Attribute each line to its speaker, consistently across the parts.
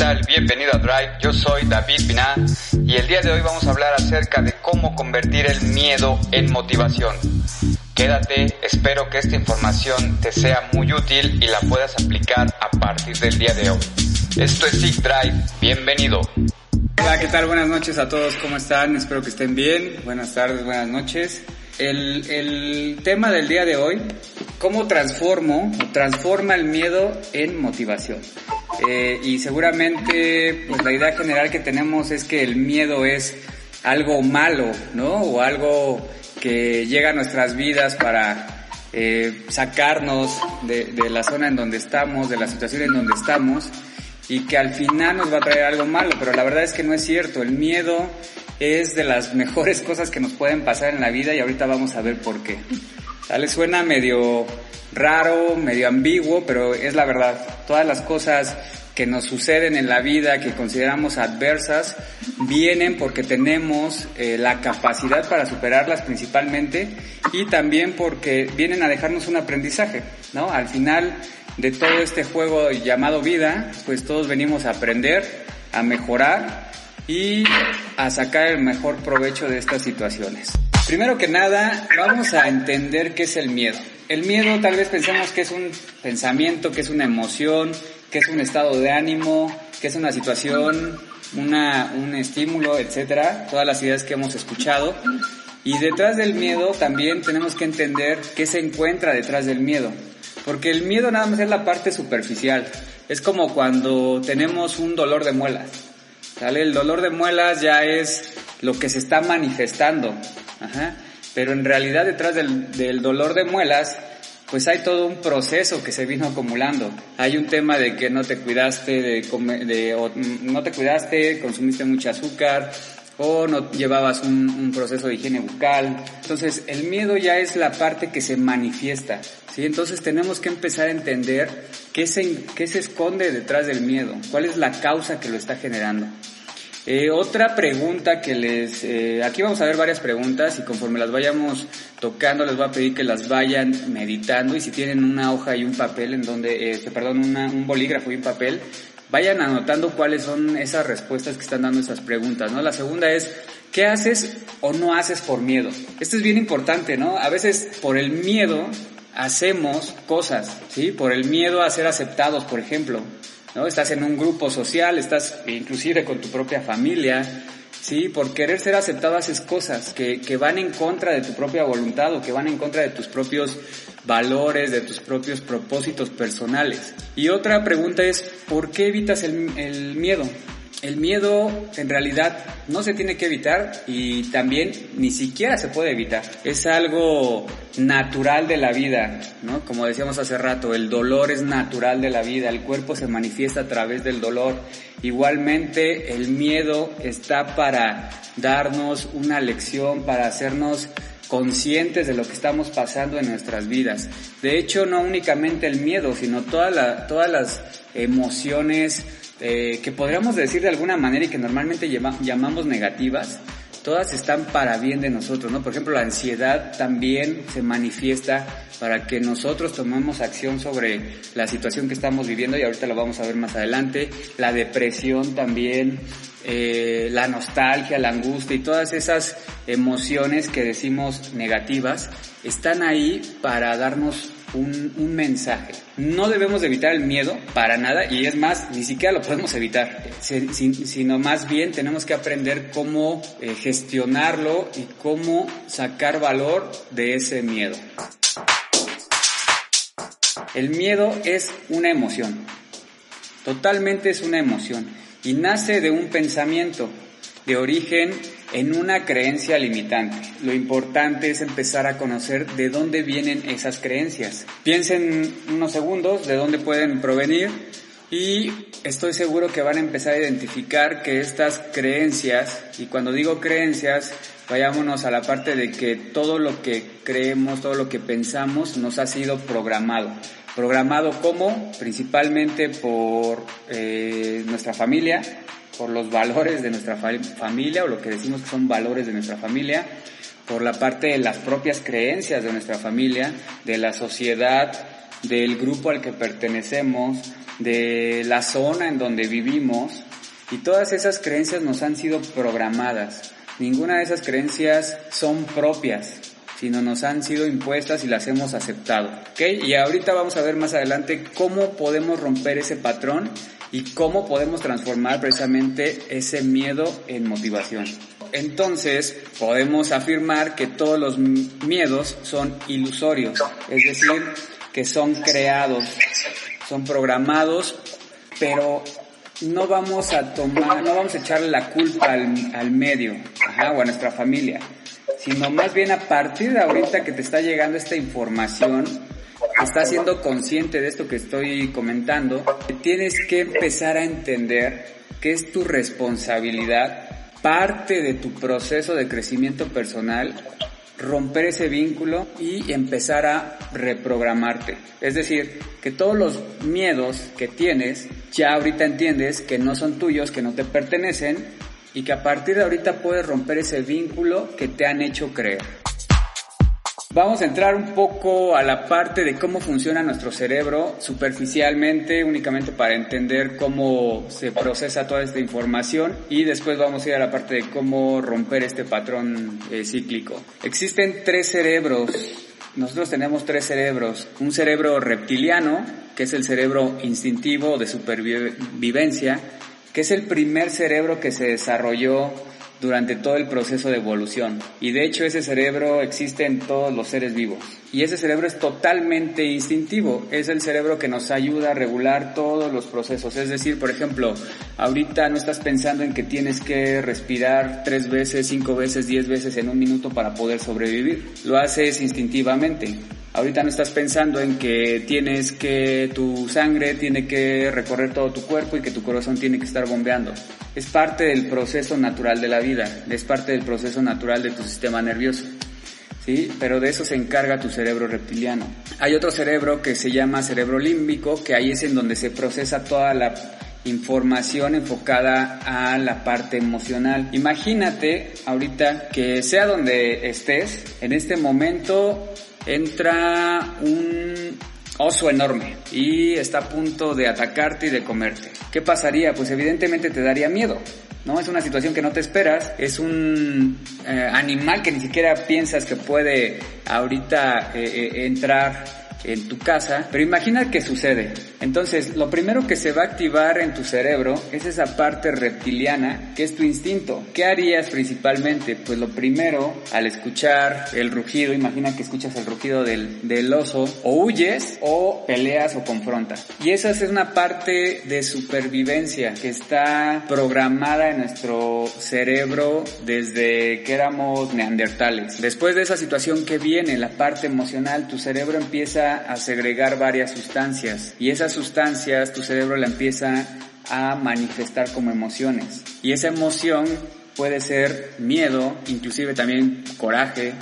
Speaker 1: tal? Bienvenido a Drive, yo soy David Piná y el día de hoy vamos a hablar acerca de cómo convertir el miedo en motivación. Quédate, espero que esta información te sea muy útil y la puedas aplicar a partir del día de hoy. Esto es Seek Drive, bienvenido.
Speaker 2: Hola, ¿qué tal? Buenas noches a todos, ¿cómo están? Espero que estén bien. Buenas tardes, buenas noches. El tema del día de hoy, ¿cómo transforma el miedo en motivación? Y seguramente pues la idea general que tenemos es que el miedo es algo malo, ¿no? O algo que llega a nuestras vidas para sacarnos de la zona en donde estamos, de la situación en donde estamos, y que al final nos va a traer algo malo, pero la verdad es que no es cierto. El miedo es de las mejores cosas que nos pueden pasar en la vida y ahorita vamos a ver por qué. ¿Vale? Suena medio raro, medio ambiguo, pero es la verdad. Todas las cosas que nos suceden en la vida, que consideramos adversas, vienen porque tenemos la capacidad para superarlas principalmente, y también porque vienen a dejarnos un aprendizaje, ¿no? Al final de todo este juego llamado vida, pues todos venimos a aprender, a mejorar y a sacar el mejor provecho de estas situaciones. Primero que nada, vamos a entender qué es el miedo. El miedo tal vez pensemos que es un pensamiento, que es una emoción, que es un estado de ánimo, que es una situación, un estímulo, etcétera, todas las ideas que hemos escuchado. Y detrás del miedo también tenemos que entender qué se encuentra detrás del miedo. Porque el miedo nada más es la parte superficial. Es como cuando tenemos un dolor de muelas, ¿sale? El dolor de muelas ya es lo que se está manifestando. Ajá. Pero en realidad detrás del dolor de muelas, pues hay todo un proceso que se vino acumulando. Hay un tema de que no te cuidaste no te cuidaste, consumiste mucho azúcar, o no llevabas un proceso de higiene bucal. Entonces el miedo ya es la parte que se manifiesta, ¿sí? Entonces tenemos que empezar a entender qué se esconde detrás del miedo, cuál es la causa que lo está generando. Otra pregunta que aquí vamos a ver varias preguntas, y conforme las vayamos tocando les voy a pedir que las vayan meditando, y si tienen una hoja y un papel un bolígrafo y un papel, vayan anotando cuáles son esas respuestas que están dando esas preguntas, ¿no? La segunda es, ¿qué haces o no haces por miedo? Esto es bien importante, ¿no? A veces por el miedo hacemos cosas, ¿sí? Por el miedo a ser aceptados, por ejemplo, ¿no? Estás en un grupo social, estás inclusive con tu propia familia, ¿sí? Por querer ser aceptado haces cosas que van en contra de tu propia voluntad, o que van en contra de tus propios valores, de tus propios propósitos personales. Y otra pregunta es, ¿por qué evitas el miedo? El miedo en realidad no se tiene que evitar, y también ni siquiera se puede evitar. Es algo natural de la vida, ¿no? Como decíamos hace rato, el dolor es natural de la vida, el cuerpo se manifiesta a través del dolor. Igualmente el miedo está para darnos una lección, para hacernos conscientes de lo que estamos pasando en nuestras vidas. De hecho, no únicamente el miedo, sino todas las emociones que podríamos decir de alguna manera y que normalmente llamamos negativas, todas están para bien de nosotros, ¿no? Por ejemplo, la ansiedad también se manifiesta para que nosotros tomemos acción sobre la situación que estamos viviendo, y ahorita lo vamos a ver más adelante. La depresión también, la nostalgia, la angustia y todas esas emociones que decimos negativas están ahí para darnos un mensaje. No debemos evitar el miedo para nada, y es más, ni siquiera lo podemos evitar, sino más bien tenemos que aprender cómo gestionarlo y cómo sacar valor de ese miedo. El miedo es una emoción, totalmente es una emoción, y nace de un pensamiento de origen en una creencia limitante. Lo importante es empezar a conocer de dónde vienen esas creencias. Piensen unos segundos de dónde pueden provenir, y estoy seguro que van a empezar a identificar que estas creencias, y cuando digo creencias, vayámonos a la parte de que todo lo que creemos, todo lo que pensamos nos ha sido programado. Programado ¿cómo? Principalmente por nuestra familia, por los valores de nuestra familia, o lo que decimos que son valores de nuestra familia, por la parte de las propias creencias de nuestra familia, de la sociedad, del grupo al que pertenecemos, de la zona en donde vivimos, y todas esas creencias nos han sido programadas. Ninguna de esas creencias son propias, sino nos han sido impuestas y las hemos aceptado, ¿ok? Y ahorita vamos a ver más adelante cómo podemos romper ese patrón y cómo podemos transformar precisamente ese miedo en motivación. Entonces, podemos afirmar que todos los miedos son ilusorios, es decir, que son creados, son programados, pero no vamos a echarle la culpa al medio, o a nuestra familia, sino más bien a partir de ahorita que te está llegando esta información, estás siendo consciente de esto que estoy comentando, tienes que empezar a entender que es tu responsabilidad, parte de tu proceso de crecimiento personal, romper ese vínculo y empezar a reprogramarte. Es decir, que todos los miedos que tienes, ya ahorita entiendes que no son tuyos, que no te pertenecen, y que a partir de ahorita puedes romper ese vínculo que te han hecho creer. Vamos a entrar un poco a la parte de cómo funciona nuestro cerebro superficialmente, únicamente para entender cómo se procesa toda esta información, y después vamos a ir a la parte de cómo romper este patrón cíclico. Existen 3 cerebros. Nosotros tenemos 3 cerebros. Un cerebro reptiliano, que es el cerebro instintivo de supervivencia, que es el primer cerebro que se desarrolló durante todo el proceso de evolución. Y de hecho ese cerebro existe en todos los seres vivos. Y ese cerebro es totalmente instintivo. Es el cerebro que nos ayuda a regular todos los procesos. Es decir, por ejemplo, ahorita no estás pensando en que tienes que respirar 3 veces, 5 veces, 10 veces en un minuto para poder sobrevivir. Lo haces instintivamente. Ahorita no estás pensando en que tu sangre tiene que recorrer todo tu cuerpo y que tu corazón tiene que estar bombeando. Es parte del proceso natural de la vida, es parte del proceso natural de tu sistema nervioso, ¿sí? Pero de eso se encarga tu cerebro reptiliano. Hay otro cerebro que se llama cerebro límbico, que ahí es en donde se procesa toda la información enfocada a la parte emocional. Imagínate ahorita que sea donde estés, en este momento entra un oso enorme y está a punto de atacarte y de comerte. ¿Qué pasaría? Pues evidentemente te daría miedo, ¿no? Es una situación que no te esperas, es un animal que ni siquiera piensas que puede ahorita entrar en tu casa, pero imagina que sucede. Entonces, lo primero que se va a activar en tu cerebro es esa parte reptiliana, que es tu instinto. ¿Qué harías principalmente? Pues lo primero, al escuchar el rugido, imagina que escuchas el rugido del oso, o huyes, o peleas, o confrontas. Y esa es una parte de supervivencia que está programada en nuestro cerebro desde que éramos neandertales. Después de esa situación que viene, la parte emocional, tu cerebro empieza a segregar varias sustancias, y esas sustancias tu cerebro la empieza a manifestar como emociones, y esa emoción puede ser miedo, inclusive también coraje,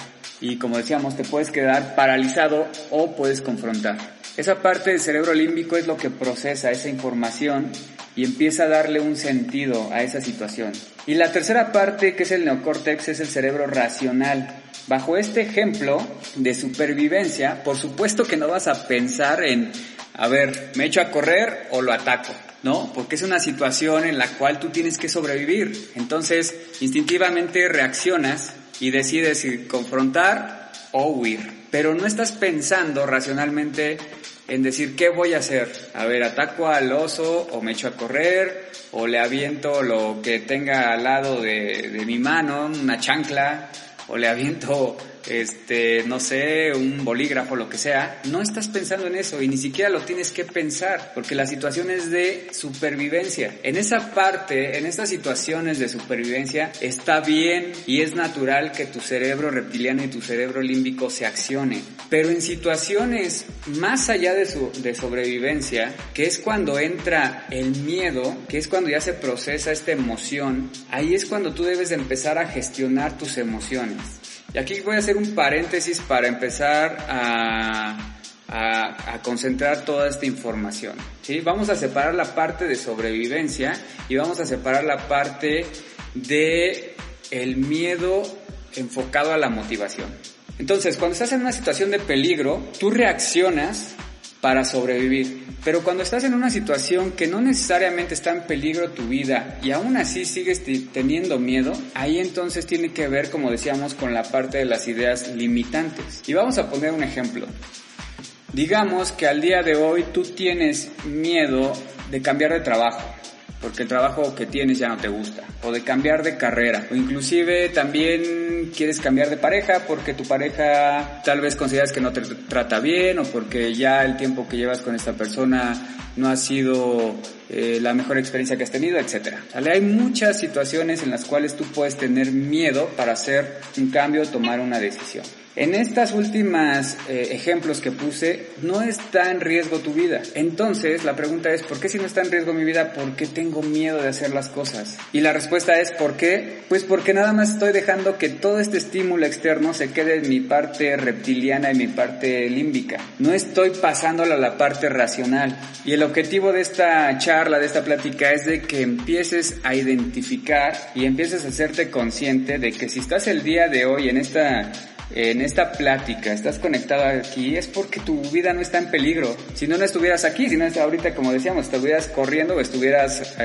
Speaker 2: y como decíamos, te puedes quedar paralizado o puedes confrontar. Esa parte del cerebro límbico es lo que procesa esa información y empieza a darle un sentido a esa situación. Y la tercera parte, que es el neocórtex, es el cerebro racional. Bajo este ejemplo de supervivencia, por supuesto que no vas a pensar en, a ver, ¿me echo a correr o lo ataco? ¿No? Porque es una situación en la cual tú tienes que sobrevivir. Entonces, instintivamente reaccionas y decides si confrontar o huir. Pero no estás pensando racionalmente en decir, ¿qué voy a hacer? A ver, ¿ataco al oso o me echo a correr? ¿O le aviento lo que tenga al lado de mi mano, una chancla? ¿O le aviento, no sé, un bolígrafo, lo que sea? No estás pensando en eso y ni siquiera lo tienes que pensar, porque la situación es de supervivencia. En esa parte, en estas situaciones de supervivencia, está bien y es natural que tu cerebro reptiliano y tu cerebro límbico se accionen. Pero en situaciones más allá de sobrevivencia, que es cuando entra el miedo, que es cuando ya se procesa esta emoción, ahí es cuando tú debes de empezar a gestionar tus emociones. Y aquí voy a hacer un paréntesis para empezar a concentrar toda esta información, ¿sí? Vamos a separar la parte de sobrevivencia y vamos a separar la parte de el miedo enfocado a la motivación. Entonces, cuando estás en una situación de peligro, tú reaccionas para sobrevivir. Pero cuando estás en una situación que no necesariamente está en peligro tu vida y aún así sigues teniendo miedo, ahí entonces tiene que ver, como decíamos, con la parte de las ideas limitantes. Y vamos a poner un ejemplo. Digamos que al día de hoy tú tienes miedo de cambiar de trabajo, porque el trabajo que tienes ya no te gusta, o de cambiar de carrera, o inclusive también quieres cambiar de pareja porque tu pareja tal vez consideras que no te trata bien, o porque ya el tiempo que llevas con esta persona no ha sido la mejor experiencia que has tenido, etc. ¿Vale? Hay muchas situaciones en las cuales tú puedes tener miedo para hacer un cambio o tomar una decisión. En estas últimas ejemplos que puse, no está en riesgo tu vida. Entonces, la pregunta es, ¿por qué si no está en riesgo mi vida, por qué tengo miedo de hacer las cosas? Y la respuesta es, ¿por qué? Pues porque nada más estoy dejando que todo este estímulo externo se quede en mi parte reptiliana y mi parte límbica. No estoy pasándolo a la parte racional. Y el objetivo de esta charla, de esta plática, es de que empieces a identificar y empieces a hacerte consciente de que si estás el día de hoy en esta plática, estás conectado aquí, es porque tu vida no está en peligro. Si no estuvieras aquí, si no ahorita, como decíamos, estuvieras corriendo o estuvieras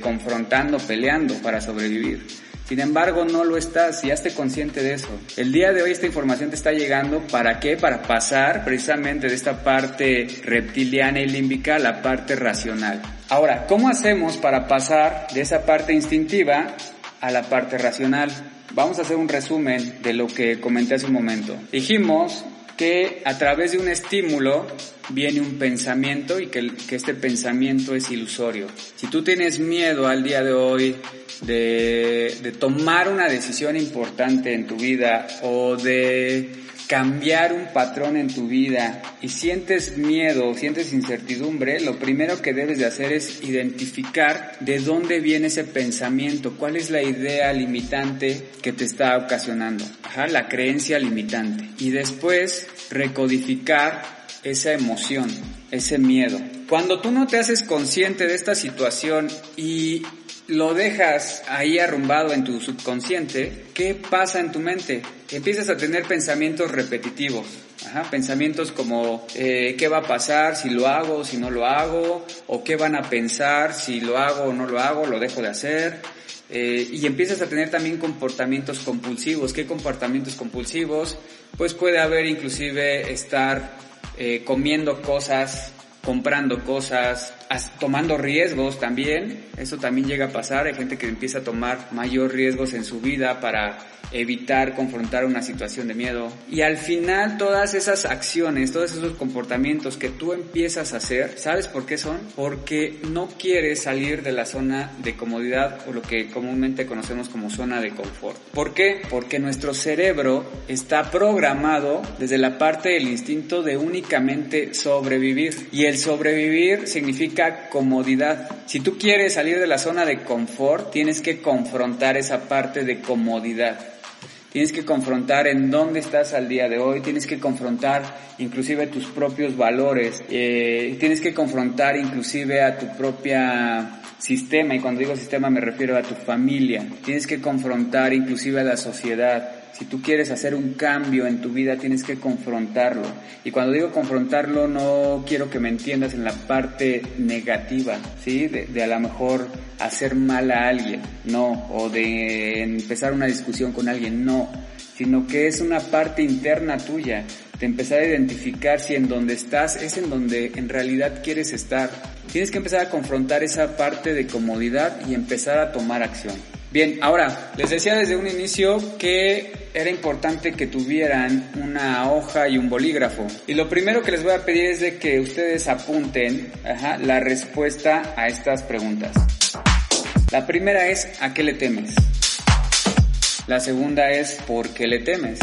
Speaker 2: confrontando, peleando para sobrevivir. Sin embargo, no lo estás, y hazte consciente de eso. El día de hoy esta información te está llegando, ¿para qué? Para pasar precisamente de esta parte reptiliana y límbica a la parte racional. Ahora, ¿cómo hacemos para pasar de esa parte instintiva a la parte racional? Vamos a hacer un resumen de lo que comenté hace un momento. Dijimos que a través de un estímulo viene un pensamiento y que este pensamiento es ilusorio. Si tú tienes miedo al día de hoy de tomar una decisión importante en tu vida o de cambiar un patrón en tu vida y sientes miedo, sientes incertidumbre, lo primero que debes de hacer es identificar de dónde viene ese pensamiento, cuál es la idea limitante que te está ocasionando, la creencia limitante, y después recodificar esa emoción, ese miedo. Cuando tú no te haces consciente de esta situación y lo dejas ahí arrumbado en tu subconsciente, ¿qué pasa en tu mente? Empiezas a tener pensamientos repetitivos, pensamientos como ¿qué va a pasar si lo hago o si no lo hago? ¿O qué van a pensar si lo hago o no lo hago, lo dejo de hacer? Y empiezas a tener también comportamientos compulsivos. ¿Qué comportamientos compulsivos? Pues puede haber inclusive estar comiendo cosas, comprando cosas, tomando riesgos también. Eso también llega a pasar. Hay gente que empieza a tomar mayor riesgos en su vida para evitar confrontar una situación de miedo. Y al final todas esas acciones, todos esos comportamientos que tú empiezas a hacer, ¿sabes por qué son? Porque no quieres salir de la zona de comodidad o lo que comúnmente conocemos como zona de confort. ¿Por qué? Porque nuestro cerebro está programado desde la parte del instinto de únicamente sobrevivir. Y el sobrevivir significa comodidad. Si tú quieres salir de la zona de confort, tienes que confrontar esa parte de comodidad. Tienes que confrontar en dónde estás al día de hoy, tienes que confrontar inclusive tus propios valores, tienes que confrontar inclusive a tu propia sistema, y cuando digo sistema me refiero a tu familia, tienes que confrontar inclusive a la sociedad. Si tú quieres hacer un cambio en tu vida, tienes que confrontarlo. Y cuando digo confrontarlo, no quiero que me entiendas en la parte negativa, ¿sí? De a lo mejor hacer mal a alguien, no. O de empezar una discusión con alguien, no. Sino que es una parte interna tuya, de empezar a identificar si en donde estás es en donde en realidad quieres estar. Tienes que empezar a confrontar esa parte de comodidad y empezar a tomar acción. Bien, ahora, les decía desde un inicio que era importante que tuvieran una hoja y un bolígrafo. Y lo primero que les voy a pedir es de que ustedes apunten la respuesta a estas preguntas. La primera es, ¿a qué le temes? La segunda es, ¿por qué le temes?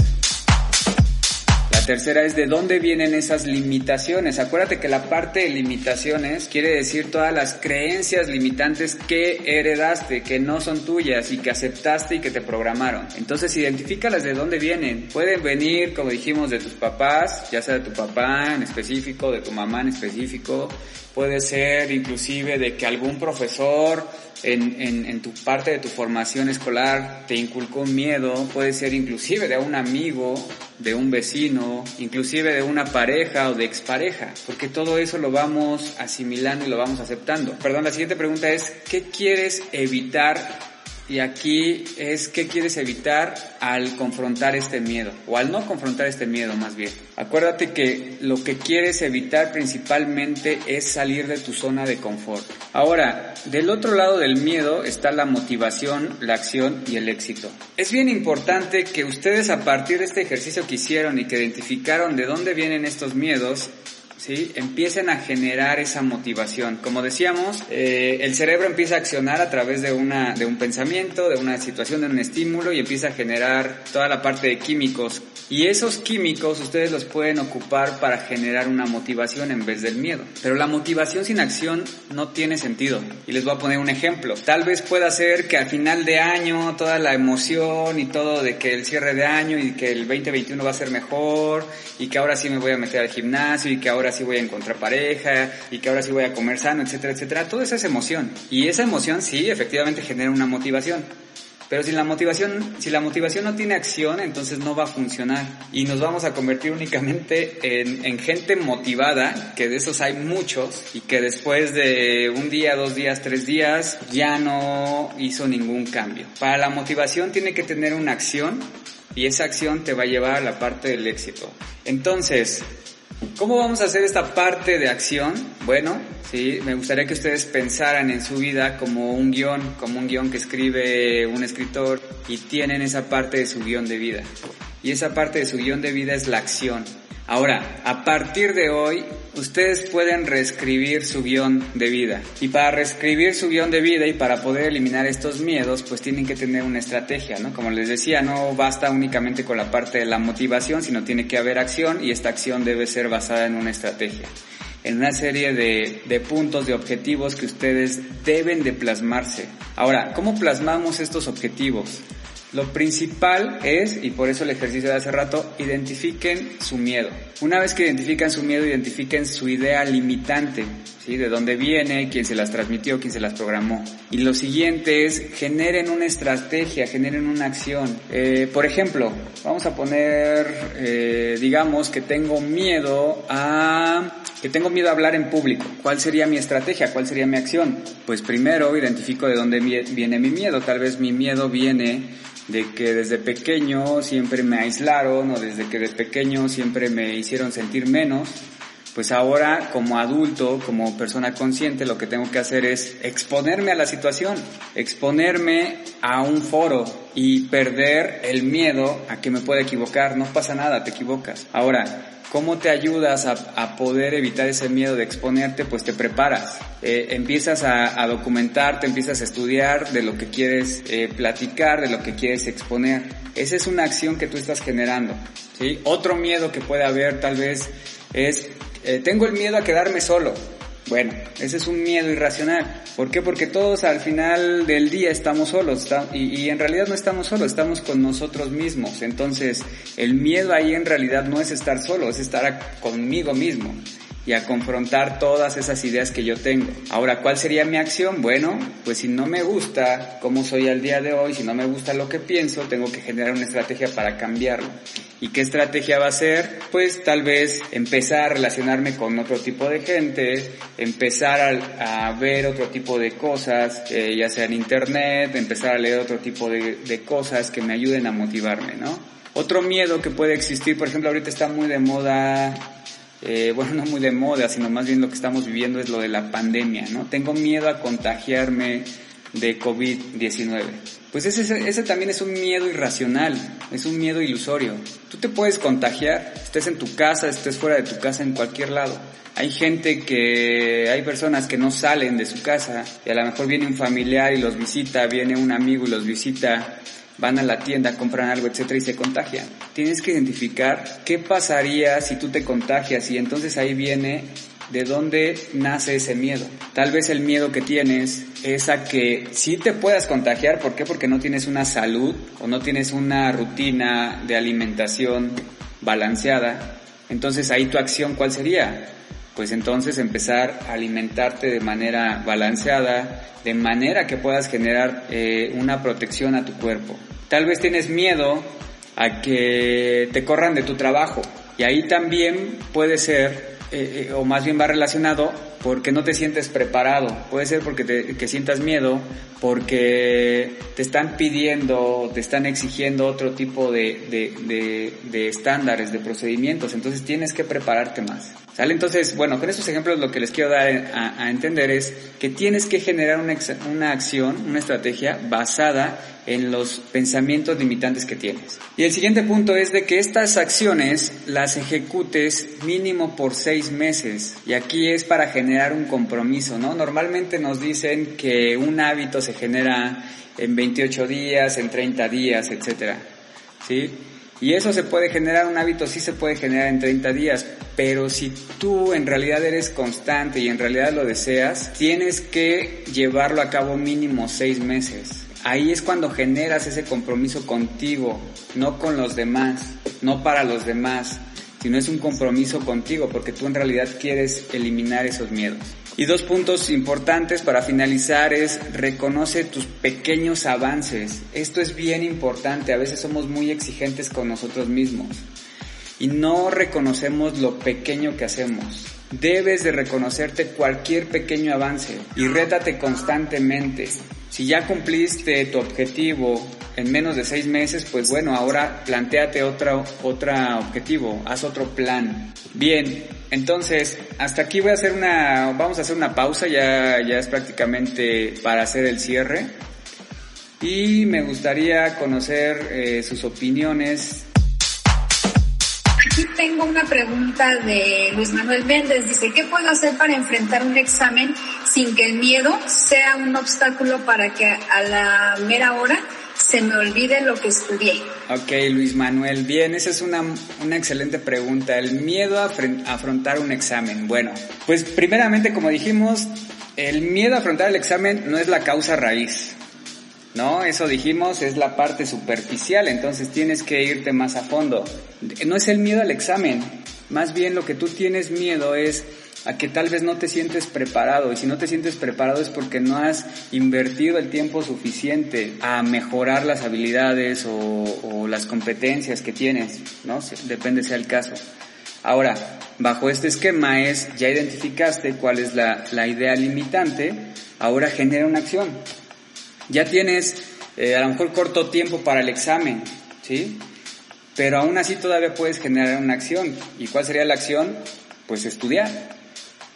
Speaker 2: La tercera es, ¿de dónde vienen esas limitaciones? Acuérdate que la parte de limitaciones quiere decir todas las creencias limitantes que heredaste, que no son tuyas y que aceptaste y que te programaron. Entonces, identifícalas de dónde vienen. Pueden venir, como dijimos, de tus papás, ya sea de tu papá en específico, de tu mamá en específico. Puede ser inclusive de que algún profesor en tu parte de tu formación escolar te inculcó un miedo. Puede ser inclusive de un amigo, de un vecino, vecino, inclusive de una pareja o de expareja, porque todo eso lo vamos asimilando y lo vamos aceptando. Perdón, la siguiente pregunta es, ¿qué quieres evitar? Y aquí es, ¿qué quieres evitar al confrontar este miedo? O al no confrontar este miedo, más bien. Acuérdate que lo que quieres evitar principalmente es salir de tu zona de confort. Ahora, del otro lado del miedo está la motivación, la acción y el éxito. Es bien importante que ustedes, a partir de este ejercicio que hicieron y que identificaron de dónde vienen estos miedos, ¿sí?, empiecen a generar esa motivación. Como decíamos, el cerebro empieza a accionar a través de un pensamiento, de una situación, de un estímulo, y empieza a generar toda la parte de químicos. Y esos químicos ustedes los pueden ocupar para generar una motivación en vez del miedo. Pero la motivación sin acción no tiene sentido. Y les voy a poner un ejemplo. Tal vez pueda ser que al final de año toda la emoción y todo de que el cierre de año y que el 2021 va a ser mejor y que ahora sí me voy a meter al gimnasio y que ahora sí voy a encontrar pareja y que ahora sí voy a comer sano, etcétera, etcétera. Todo eso es emoción. Y esa emoción sí, efectivamente genera una motivación. Pero si la motivación no tiene acción, entonces no va a funcionar. Y nos vamos a convertir únicamente en gente motivada, que de esos hay muchos, y que después de un día, 2 días, 3 días, ya no hizo ningún cambio. Para la motivación tiene que tener una acción, y esa acción te va a llevar a la parte del éxito. Entonces, ¿cómo vamos a hacer esta parte de acción? Bueno, sí, me gustaría que ustedes pensaran en su vida como un guión que escribe un escritor, y tienen esa parte de su guión de vida. Y esa parte de su guión de vida es la acción. Ahora, a partir de hoy, ustedes pueden reescribir su guión de vida. Y para reescribir su guión de vida y para poder eliminar estos miedos, pues tienen que tener una estrategia, ¿no? Como les decía, no basta únicamente con la parte de la motivación, sino tiene que haber acción, y esta acción debe ser basada en una estrategia, en una serie de puntos, de objetivos que ustedes deben de plasmarse. Ahora, ¿cómo plasmamos estos objetivos? Lo principal es, y por eso el ejercicio de hace rato, identifiquen su miedo. Una vez que identifican su miedo, identifiquen su idea limitante, ¿sí? De dónde viene, quién se las transmitió, quién se las programó. Y lo siguiente es, generen una estrategia, generen una acción. Por ejemplo, vamos a poner, digamos que tengo miedo a hablar en público. ¿Cuál sería mi estrategia? ¿Cuál sería mi acción? Pues primero identifico de dónde viene mi miedo. Tal vez mi miedo viene de que desde pequeño siempre me aislaron, o desde que de pequeño siempre me hicieron sentir menos. Pues ahora, como adulto, como persona consciente, lo que tengo que hacer es exponerme a la situación, exponerme a un foro y perder el miedo a que me pueda equivocar. No pasa nada, te equivocas. Ahora, ¿cómo te ayudas a poder evitar ese miedo de exponerte? Pues te preparas, empiezas a documentarte, empiezas a estudiar de lo que quieres platicar, de lo que quieres exponer. Esa es una acción que tú estás generando, ¿sí? Otro miedo que puede haber tal vez es, tengo el miedo a quedarme solo. Bueno, ese es un miedo irracional. ¿Por qué? Porque todos al final del día estamos solos, y en realidad no estamos solos, estamos con nosotros mismos. Entonces, el miedo ahí en realidad no es estar solo, es estar conmigo mismo y a confrontar todas esas ideas que yo tengo. Ahora, ¿cuál sería mi acción? Bueno, pues si no me gusta cómo soy al día de hoy, si no me gusta lo que pienso, tengo que generar una estrategia para cambiarlo. ¿Y qué estrategia va a ser? Pues tal vez empezar a relacionarme con otro tipo de gente, empezar a ver otro tipo de cosas, ya sea en internet, empezar a leer otro tipo de cosas que me ayuden a motivarme, ¿no? Otro miedo que puede existir, por ejemplo, ahorita está muy de moda, bueno, no muy de moda, sino más bien lo que estamos viviendo es lo de la pandemia, ¿no? Tengo miedo a contagiarme de COVID-19. Pues ese también es un miedo irracional, es un miedo ilusorio. Tú te puedes contagiar, estés en tu casa, estés fuera de tu casa, en cualquier lado. Hay personas que no salen de su casa, y a lo mejor viene un familiar y los visita, viene un amigo y los visita, van a la tienda, compran algo, etcétera, y se contagian. Tienes que identificar qué pasaría si tú te contagias, y entonces ahí viene de dónde nace ese miedo. Tal vez el miedo que tienes es a que sí te puedas contagiar. ¿Por qué? Porque no tienes una salud o no tienes una rutina de alimentación balanceada. Entonces ahí tu acción, ¿cuál sería? Pues entonces empezar a alimentarte de manera balanceada, de manera que puedas generar una protección a tu cuerpo. Tal vez tienes miedo a que te corran de tu trabajo. Y ahí también puede ser, o más bien va relacionado, porque no te sientes preparado. Puede ser porque que sientas miedo, porque te están pidiendo, te están exigiendo otro tipo de estándares, de procedimientos. Entonces tienes que prepararte más. ¿Sale? Entonces, bueno, con estos ejemplos lo que les quiero dar a entender es que tienes que generar una acción, una estrategia basada en los pensamientos limitantes que tienes. Y el siguiente punto es de que estas acciones las ejecutes mínimo por 6 meses. Y aquí es para generar un compromiso, ¿no? Normalmente nos dicen que un hábito se genera en 28 días, en 30 días, etcétera, ¿sí? Y eso se puede generar, un hábito sí se puede generar en 30 días, pero si tú en realidad eres constante y en realidad lo deseas, tienes que llevarlo a cabo mínimo 6 meses. Ahí es cuando generas ese compromiso contigo, no con los demás, no para los demás, sino es un compromiso contigo porque tú en realidad quieres eliminar esos miedos. Y 2 puntos importantes para finalizar es reconoce tus pequeños avances. Esto es bien importante, a veces somos muy exigentes con nosotros mismos y no reconocemos lo pequeño que hacemos. Debes de reconocerte cualquier pequeño avance y rétate constantemente. Si ya cumpliste tu objetivo en menos de 6 meses, pues bueno, ahora plantéate otro objetivo, haz otro plan. Bien, entonces, hasta aquí vamos a hacer una pausa, ya es prácticamente para hacer el cierre. Y me gustaría conocer sus opiniones.
Speaker 3: Aquí tengo una pregunta de Luis Manuel Méndez. Dice, ¿qué puedo hacer para enfrentar un examen sin que el miedo sea un obstáculo para que a la mera hora se me olvide lo que estudié?
Speaker 2: Ok, Luis Manuel, bien, esa es una excelente pregunta. El miedo a afrontar un examen. Bueno, pues primeramente, como dijimos, el miedo a afrontar el examen no es la causa raíz, ¿no? Eso dijimos, es la parte superficial, entonces tienes que irte más a fondo. No es el miedo al examen, más bien lo que tú tienes miedo es a que tal vez no te sientes preparado, y si no te sientes preparado es porque no has invertido el tiempo suficiente a mejorar las habilidades o las competencias que tienes, ¿no? Depende sea el caso. Ahora, bajo este esquema ya identificaste cuál es la idea limitante, ahora genera una acción. Ya tienes a lo mejor corto tiempo para el examen, ¿sí? Pero aún así todavía puedes generar una acción. ¿Y cuál sería la acción? Pues estudiar.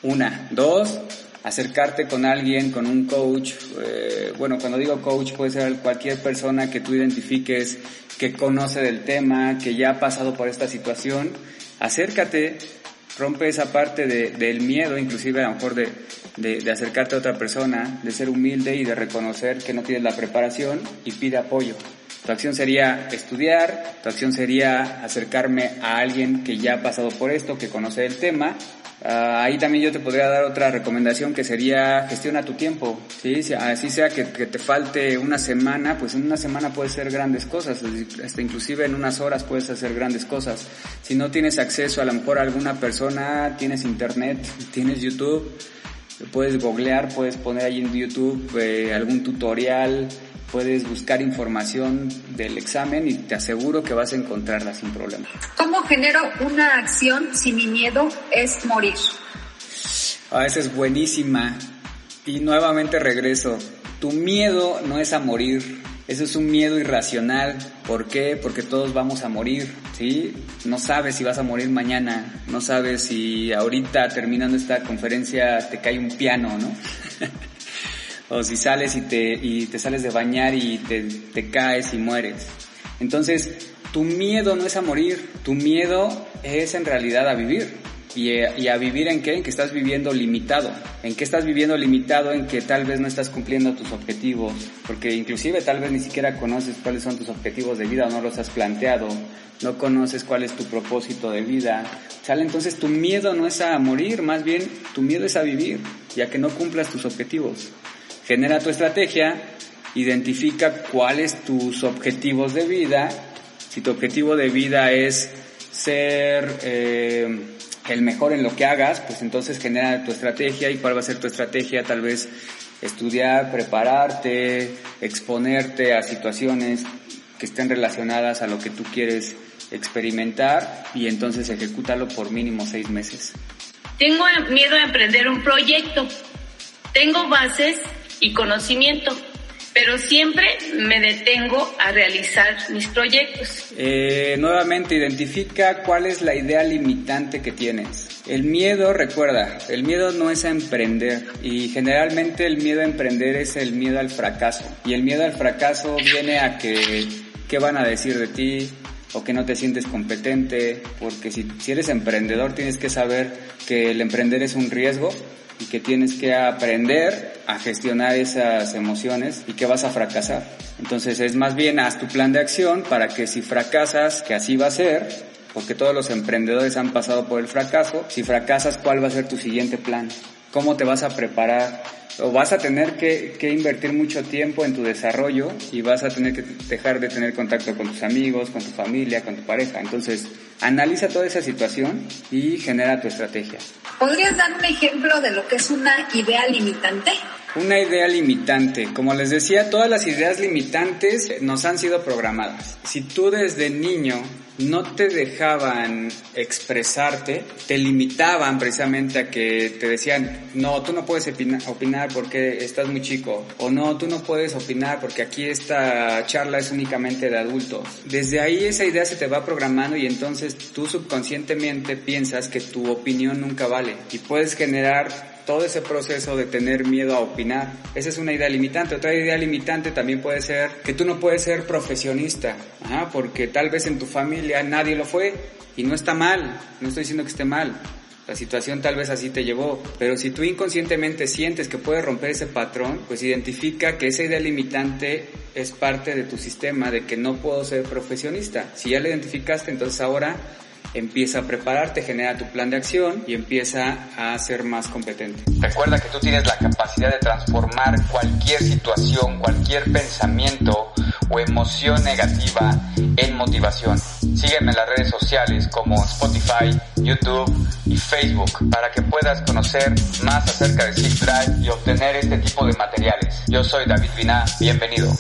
Speaker 2: 1, 2, acercarte con alguien, con un coach. Bueno, cuando digo coach puede ser cualquier persona que tú identifiques que conoce del tema, que ya ha pasado por esta situación. Acércate, rompe esa parte del miedo, inclusive a lo mejor de acercarte a otra persona, de ser humilde y de reconocer que no tienes la preparación y pide apoyo. Tu acción sería estudiar, tu acción sería acercarme a alguien que ya ha pasado por esto, que conoce el tema. Ahí también yo te podría dar otra recomendación que sería gestiona tu tiempo, ¿sí? Así sea que te falte una semana, pues en una semana puedes hacer grandes cosas, hasta inclusive en unas horas puedes hacer grandes cosas. Si no tienes acceso a lo mejor a alguna persona, tienes internet, tienes YouTube, puedes googlear, puedes poner ahí en YouTube algún tutorial, puedes buscar información del examen y te aseguro que vas a encontrarla sin problema.
Speaker 3: ¿Cómo genero una acción si mi miedo es morir?
Speaker 2: Esa es buenísima. Y nuevamente regreso. Tu miedo no es a morir. Eso es un miedo irracional. ¿Por qué? Porque todos vamos a morir, ¿sí? No sabes si vas a morir mañana. No sabes si ahorita terminando esta conferencia te cae un piano, ¿no? O si sales y te sales de bañar y te caes y mueres. Entonces, tu miedo no es a morir, tu miedo es en realidad a vivir. ¿Y a vivir en qué? En que estás viviendo limitado. ¿En qué estás viviendo limitado? En que tal vez no estás cumpliendo tus objetivos. Porque inclusive tal vez ni siquiera conoces cuáles son tus objetivos de vida o no los has planteado. No conoces cuál es tu propósito de vida. ¿Sale? Entonces tu miedo no es a morir, más bien tu miedo es a vivir, ya que no cumplas tus objetivos. Genera tu estrategia, identifica cuáles tus objetivos de vida. Si tu objetivo de vida es ser el mejor en lo que hagas, pues entonces genera tu estrategia. ¿Y cuál va a ser tu estrategia? Tal vez estudiar, prepararte, exponerte a situaciones que estén relacionadas a lo que tú quieres experimentar y entonces ejecútalo por mínimo 6 meses.
Speaker 4: Tengo miedo a emprender un proyecto. Tengo bases y conocimiento, pero siempre me detengo a realizar mis proyectos.
Speaker 2: Nuevamente, identifica cuál es la idea limitante que tienes. El miedo, recuerda, el miedo no es a emprender y generalmente el miedo a emprender es el miedo al fracaso. Y el miedo al fracaso viene a qué van a decir de ti o que no te sientes competente, porque si eres emprendedor tienes que saber que el emprender es un riesgo y que tienes que aprender a gestionar esas emociones y que vas a fracasar. Entonces es más bien haz tu plan de acción para que si fracasas, que así va a ser, porque todos los emprendedores han pasado por el fracaso. Si fracasas, ¿cuál va a ser tu siguiente plan? ¿Cómo te vas a preparar? O vas a tener que invertir mucho tiempo en tu desarrollo y vas a tener que dejar de tener contacto con tus amigos, con tu familia, con tu pareja. Entonces, analiza toda esa situación y genera tu estrategia.
Speaker 3: ¿Podrías dar un ejemplo de lo que es una idea limitante?
Speaker 2: Una idea limitante. Como les decía, todas las ideas limitantes nos han sido programadas. Si tú desde niño no te dejaban expresarte, te limitaban precisamente a que te decían, no, tú no puedes opinar porque estás muy chico, o no, tú no puedes opinar porque aquí esta charla es únicamente de adultos. Desde ahí esa idea se te va programando y entonces tú subconscientemente piensas que tu opinión nunca vale y puedes generar todo ese proceso de tener miedo a opinar. Esa es una idea limitante. Otra idea limitante también puede ser que tú no puedes ser profesionista, porque tal vez en tu familia nadie lo fue y no está mal, no estoy diciendo que esté mal. La situación tal vez así te llevó, pero si tú inconscientemente sientes que puedes romper ese patrón, pues identifica que esa idea limitante es parte de tu sistema de que no puedo ser profesionista. Si ya la identificaste, entonces ahora empieza a prepararte, genera tu plan de acción y empieza a ser más competente.
Speaker 1: Recuerda que tú tienes la capacidad de transformar cualquier situación, cualquier pensamiento o emoción negativa en motivación. Sígueme en las redes sociales como Spotify, YouTube y Facebook para que puedas conocer más acerca de Seek Drive y obtener este tipo de materiales. Yo soy David Vina, bienvenido.